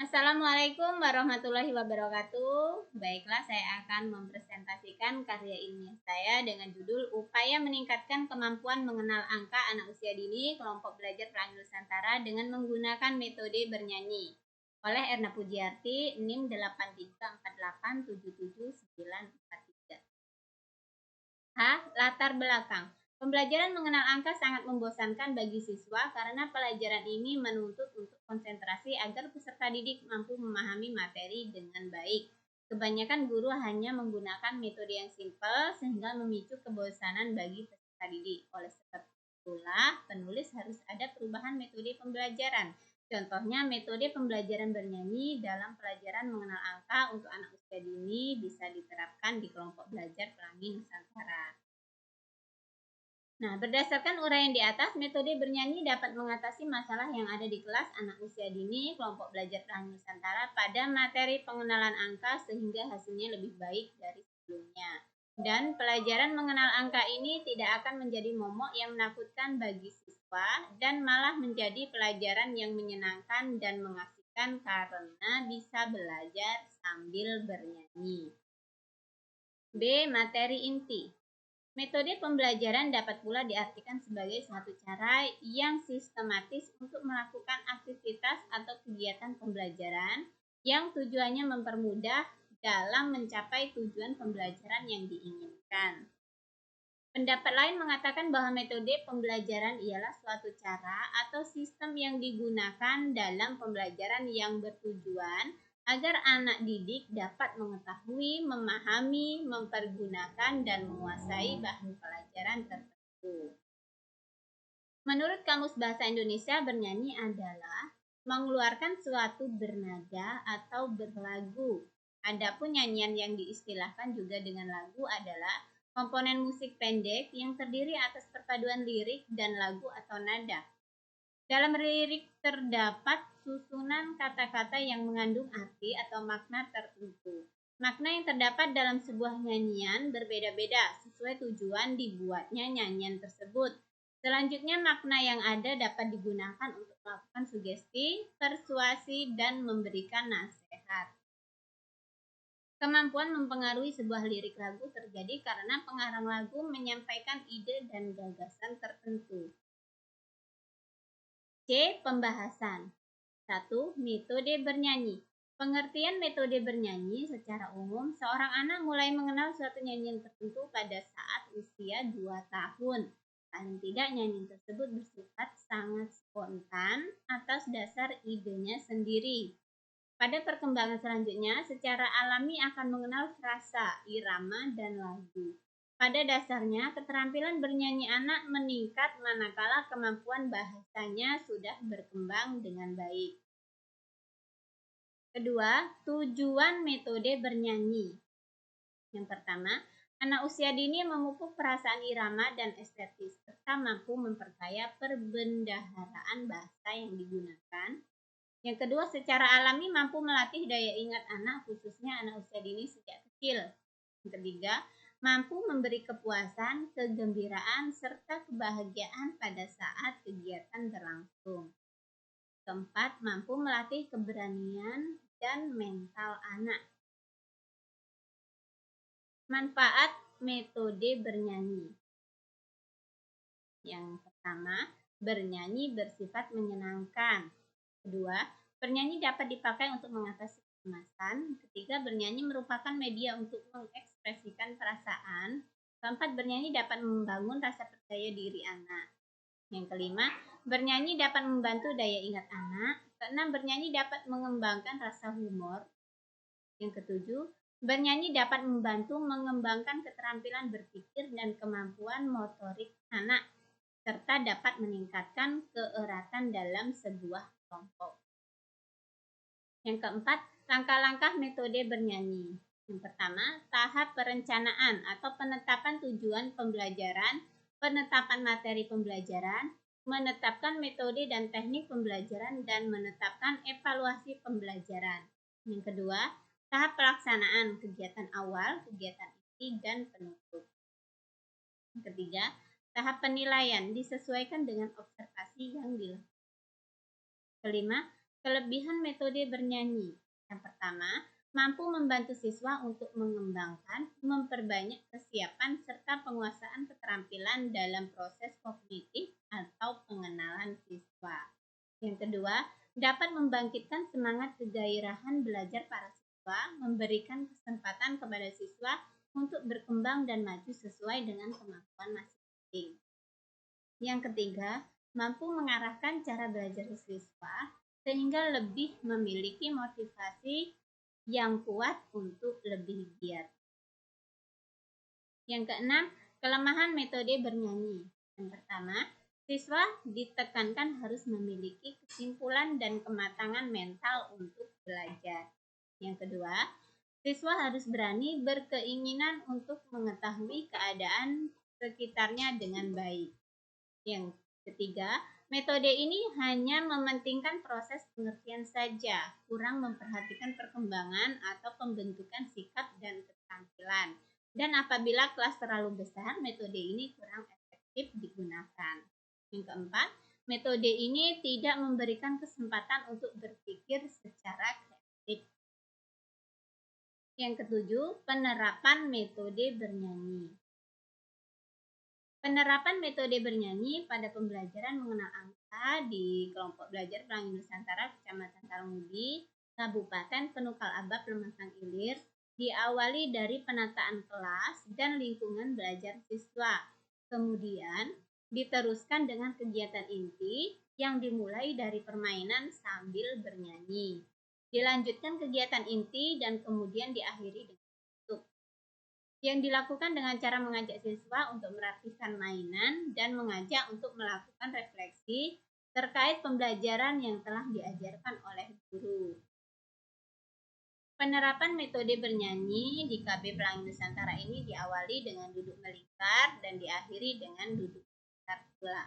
Assalamualaikum warahmatullahi wabarakatuh. Baiklah, saya akan mempresentasikan karya ilmiah saya dengan judul Upaya Meningkatkan Kemampuan Mengenal Angka Anak Usia Dini Kelompok Belajar Pelangi Nusantara dengan menggunakan metode bernyanyi oleh Erna Pujiarti, NIM 834877943. Latar belakang. Pembelajaran mengenal angka sangat membosankan bagi siswa karena pelajaran ini menuntut untuk konsentrasi agar peserta didik mampu memahami materi dengan baik. Kebanyakan guru hanya menggunakan metode yang simpel sehingga memicu kebosanan bagi peserta didik. Oleh sebab itulah, penulis harus ada perubahan metode pembelajaran. Contohnya, metode pembelajaran bernyanyi dalam pelajaran mengenal angka untuk anak usia dini bisa diterapkan di kelompok belajar Pelangi Nusantara. Nah, berdasarkan uraian di atas, metode bernyanyi dapat mengatasi masalah yang ada di kelas anak usia dini kelompok belajar Pelangi Nusantara pada materi pengenalan angka sehingga hasilnya lebih baik dari sebelumnya. Dan pelajaran mengenal angka ini tidak akan menjadi momok yang menakutkan bagi siswa dan malah menjadi pelajaran yang menyenangkan dan mengasihkan karena bisa belajar sambil bernyanyi. B. Materi inti. Metode pembelajaran dapat pula diartikan sebagai suatu cara yang sistematis untuk melakukan aktivitas atau kegiatan pembelajaran yang tujuannya mempermudah dalam mencapai tujuan pembelajaran yang diinginkan. Pendapat lain mengatakan bahwa metode pembelajaran ialah suatu cara atau sistem yang digunakan dalam pembelajaran yang bertujuan agar anak didik dapat mengetahui, memahami, mempergunakan, dan menguasai bahan pelajaran tertentu. Menurut Kamus Bahasa Indonesia, bernyanyi adalah mengeluarkan suatu bernada atau berlagu. Adapun nyanyian yang diistilahkan juga dengan lagu adalah komponen musik pendek yang terdiri atas perpaduan lirik dan lagu atau nada. Dalam lirik terdapat susunan kata-kata yang mengandung arti atau makna tertentu. Makna yang terdapat dalam sebuah nyanyian berbeda-beda sesuai tujuan dibuatnya nyanyian tersebut. Selanjutnya, makna yang ada dapat digunakan untuk melakukan sugesti, persuasi, dan memberikan nasihat. Kemampuan mempengaruhi sebuah lirik lagu terjadi karena pengarang lagu menyampaikan ide dan gagasan tertentu. C. Pembahasan. 1. Metode bernyanyi. Pengertian metode bernyanyi secara umum, seorang anak mulai mengenal suatu nyanyian tertentu pada saat usia 2 tahun. Paling tidak nyanyian tersebut bersifat sangat spontan atas dasar idenya sendiri. Pada perkembangan selanjutnya, secara alami akan mengenal frasa, irama, dan lagu. Pada dasarnya, keterampilan bernyanyi anak meningkat manakala kemampuan bahasanya sudah berkembang dengan baik. Kedua, tujuan metode bernyanyi. Yang pertama, anak usia dini memupuk perasaan irama dan estetis, serta mampu memperkaya perbendaharaan bahasa yang digunakan. Yang kedua, secara alami mampu melatih daya ingat anak, khususnya anak usia dini sejak kecil. Yang ketiga, mampu memberi kepuasan, kegembiraan, serta kebahagiaan pada saat kegiatan berlangsung. Keempat, mampu melatih keberanian dan mental anak. Manfaat metode bernyanyi. Yang pertama, bernyanyi bersifat menyenangkan. Kedua, bernyanyi dapat dipakai untuk mengatasi kecemasan. Ketiga, bernyanyi merupakan media untuk mengekspresikan perasaan. Keempat, bernyanyi dapat membangun rasa percaya diri anak. Yang kelima, bernyanyi dapat membantu daya ingat anak. Keenam, bernyanyi dapat mengembangkan rasa humor. Yang ketujuh, bernyanyi dapat membantu mengembangkan keterampilan berpikir dan kemampuan motorik anak, serta dapat meningkatkan keeratan dalam sebuah kelompok. Yang keempat, langkah-langkah metode bernyanyi. Yang pertama, tahap perencanaan atau penetapan tujuan pembelajaran, penetapan materi pembelajaran, menetapkan metode dan teknik pembelajaran, dan menetapkan evaluasi pembelajaran. Yang kedua, tahap pelaksanaan kegiatan awal, kegiatan inti, dan penutup. Yang ketiga, tahap penilaian disesuaikan dengan observasi yang dilakukan. Kelima, Kelebihan metode bernyanyi. Yang pertama, mampu membantu siswa untuk mengembangkan, memperbanyak kesiapan serta penguasaan keterampilan dalam proses kognitif atau pengenalan siswa. Yang kedua, dapat membangkitkan semangat kegairahan belajar para siswa, memberikan kesempatan kepada siswa untuk berkembang dan maju sesuai dengan kemampuan masing-masing. Yang ketiga, mampu mengarahkan cara belajar siswa sehingga lebih memiliki motivasi yang kuat untuk lebih giat. Yang keenam, kelemahan metode bernyanyi. Yang pertama, siswa ditekankan harus memiliki kesimpulan dan kematangan mental untuk belajar. Yang kedua, siswa harus berani berkeinginan untuk mengetahui keadaan sekitarnya dengan baik. Yang ketiga, metode ini hanya mementingkan proses pengertian saja, kurang memperhatikan perkembangan atau pembentukan sikap dan keterampilan. Dan apabila kelas terlalu besar, metode ini kurang efektif digunakan. Yang keempat, metode ini tidak memberikan kesempatan untuk berpikir secara kreatif. Yang ketujuh, penerapan metode bernyanyi. Penerapan metode bernyanyi pada pembelajaran mengenal angka di kelompok belajar Pelangi Nusantara Kecamatan Talungudi, Kabupaten Penukal Abab Lemasang Ilir, diawali dari penataan kelas dan lingkungan belajar siswa. Kemudian diteruskan dengan kegiatan inti yang dimulai dari permainan sambil bernyanyi. Dilanjutkan kegiatan inti dan kemudian diakhiri dengan yang dilakukan dengan cara mengajak siswa untuk merapikan mainan dan mengajak untuk melakukan refleksi terkait pembelajaran yang telah diajarkan oleh guru. Penerapan metode bernyanyi di KB Pelangi Nusantara ini diawali dengan duduk melingkar dan diakhiri dengan duduk melingkar pula.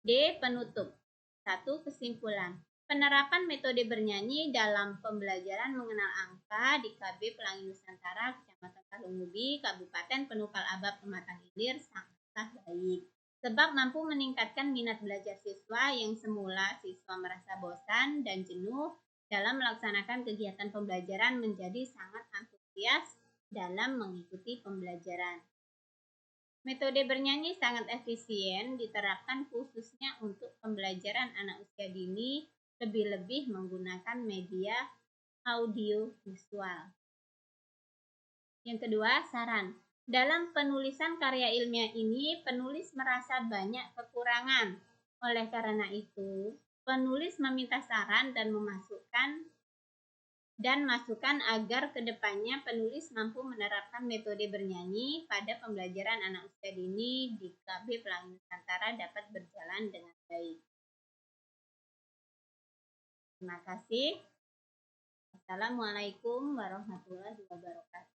D. Penutup. 1. Kesimpulan. Penerapan metode bernyanyi dalam pembelajaran mengenal angka di KB Pelangi Nusantara, Kecamatan Talungudi, Kabupaten Penukal Abab Pematang Ilir sangatlah baik. Sebab mampu meningkatkan minat belajar siswa yang semula siswa merasa bosan dan jenuh dalam melaksanakan kegiatan pembelajaran menjadi sangat antusias dalam mengikuti pembelajaran. Metode bernyanyi sangat efisien diterapkan khususnya untuk pembelajaran anak usia dini, lebih-lebih menggunakan media audio visual. Yang kedua, saran. Dalam penulisan karya ilmiah ini, penulis merasa banyak kekurangan. Oleh karena itu, penulis meminta saran dan masukan agar kedepannya penulis mampu menerapkan metode bernyanyi pada pembelajaran anak usia dini di KB Pelangi Nusantara dapat berjalan dengan baik. Terima kasih. Assalamualaikum warahmatullahi wabarakatuh.